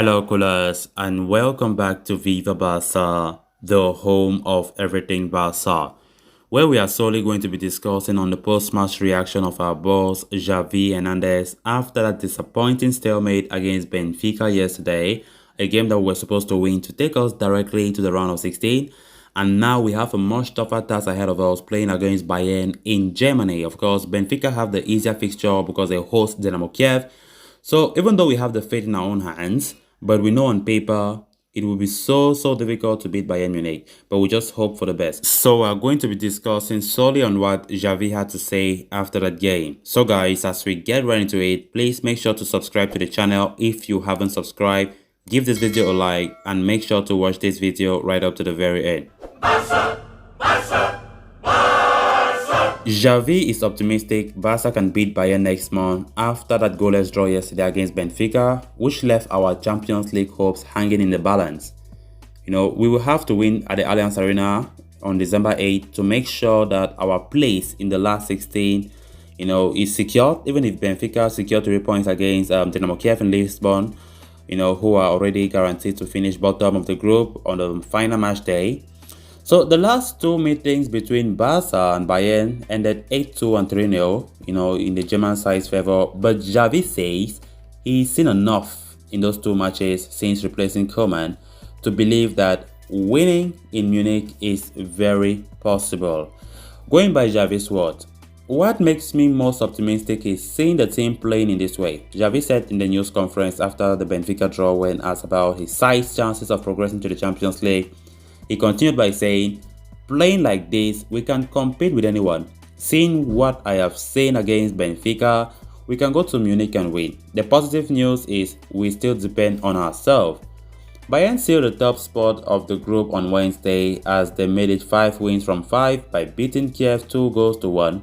Hello, coolers, and welcome back to Viva Barca, the home of everything Barca, where we are solely going to be discussing on the post-match reaction of our boss Xavi Hernandez after that disappointing stalemate against Benfica yesterday, a game that we were supposed to win to take us directly into the round of 16. And now we have a much tougher task ahead of us playing against Bayern in Germany. Of course, Benfica have the easier fixture because they host Dynamo Kiev. So even though we have the fate in our own hands, but we know on paper it will be so difficult to beat Bayern Munich, but we just hope for the best. So we're going to be discussing solely on what Xavi had to say after that game. So guys, as we get right into it, please make sure to subscribe to the channel if you haven't subscribed. Give this video a like and make sure to watch this video right up to the very end. Barca, Barca, Barca. Xavi is optimistic Barca can beat Bayern next month after that goalless draw yesterday against Benfica, which left our Champions League hopes hanging in the balance. We will have to win at the Allianz Arena on December 8th to make sure that our place in the last 16 is secured, even if Benfica secured 3 points against Dynamo Kiev and Lisbon, who are already guaranteed to finish bottom of the group on the final match day. So the last two meetings between Barca and Bayern ended 8-2 and 3-0, in the German side's favor. But Xavi says he's seen enough in those two matches since replacing Koeman to believe that winning in Munich is very possible. Going by Xavi's words, what makes me most optimistic is seeing the team playing in this way. Xavi said in the news conference after the Benfica draw when asked about his side's chances of progressing to the Champions League. He continued by saying, playing like this, we can compete with anyone. Seeing what I have seen against Benfica, we can go to Munich and win. The positive news is we still depend on ourselves. Bayern sealed the top spot of the group on Wednesday as they made it 5 wins from 5 by beating Kiev 2-1.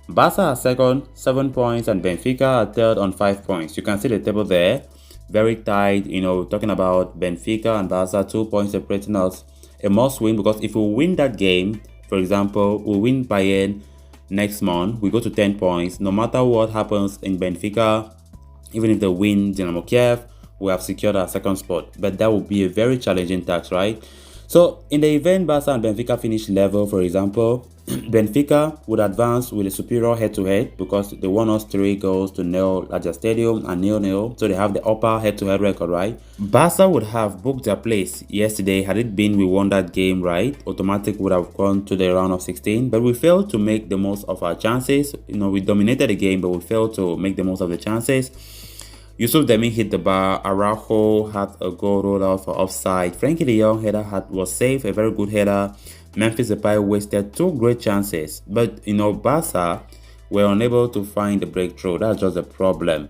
Barca are second, 7 points, and Benfica are third on 5 points. You can see the table there, very tight. Talking about Benfica and Barca, 2 points separating us. A must win, because if we win that game, for example, we win Bayern next month, we go to 10 points. No matter what happens in Benfica, even if they win Dynamo Kiev, we have secured our second spot. But that would be a very challenging task, right? So in the event Barca and Benfica finish level, for example, Benfica would advance with a superior head-to-head because they won us 3-0 at their stadium and 0-0, so they have the upper head-to-head record, right? Barca would have booked their place yesterday had it been we won that game, right? Automatic would have gone to the round of 16, but we failed to make the most of our chances. We dominated the game, but we failed to make the most of the chances. Yusuf Demi hit the bar. Araujo had a goal rolled out for offside. Frankie de Jong header was safe, a very good header. Memphis Depay wasted 2 great chances, but Barca were unable to find the breakthrough. That's just the problem.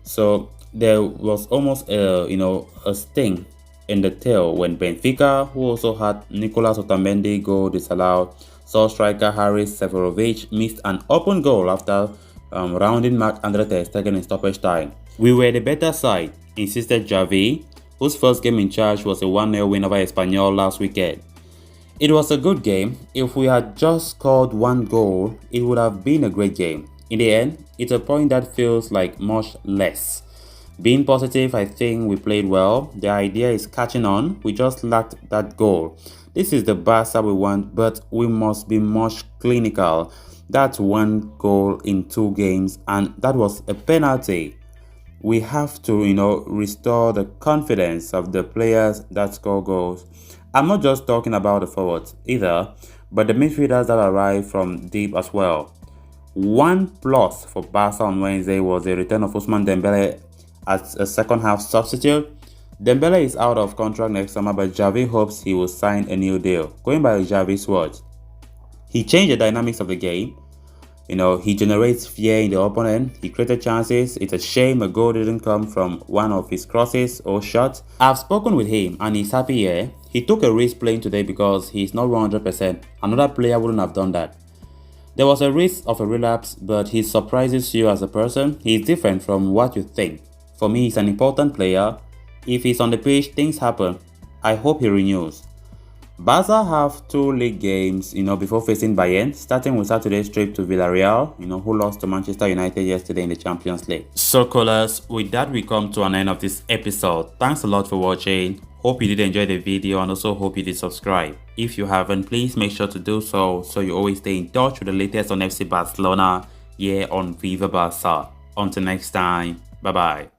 So there was almost a sting in the tail when Benfica, who also had Nicolas Otamendi goal disallowed, saw striker Haris Seferovic missed an open goal after rounding Marc-Andre ter Stegen in stoppage time. We were the better side, insisted Xavi, whose first game in charge was a 1-0 win over Espanyol last weekend. It was a good game. If we had just scored 1 goal, it would have been a great game. In the end, it's a point that feels like much less. Being positive, I think we played well. The idea is catching on. We just lacked that goal. This is the Barca we want, but we must be much clinical. That's 1 goal in 2 games, and that was a penalty. We have to, restore the confidence of the players that score goals. I'm not just talking about the forwards either, but the midfielders that arrived from deep as well. 1 plus for Barca on Wednesday was the return of Ousmane Dembele as a second half substitute. Dembele is out of contract next summer, but Xavi hopes he will sign a new deal. Going by Xavi's words, he changed the dynamics of the game. He generates fear in the opponent. He created chances. It's a shame a goal didn't come from one of his crosses or shots. I've spoken with him and he's happy here. He took a risk playing today because he's not 100%. Another player wouldn't have done that. There was a risk of a relapse, but he surprises you as a person. He's different from what you think. For me, he's an important player. If he's on the pitch, things happen. I hope he renews. Barca have two league games, before facing Bayern, starting with Saturday's trip to Villarreal, who lost to Manchester United yesterday in the Champions League. So, callers, with that, we come to an end of this episode. Thanks a lot for watching. Hope you did enjoy the video and also hope you did subscribe. If you haven't, please make sure to do so you always stay in touch with the latest on FC Barcelona here on Viva Barca. Until next time, bye-bye.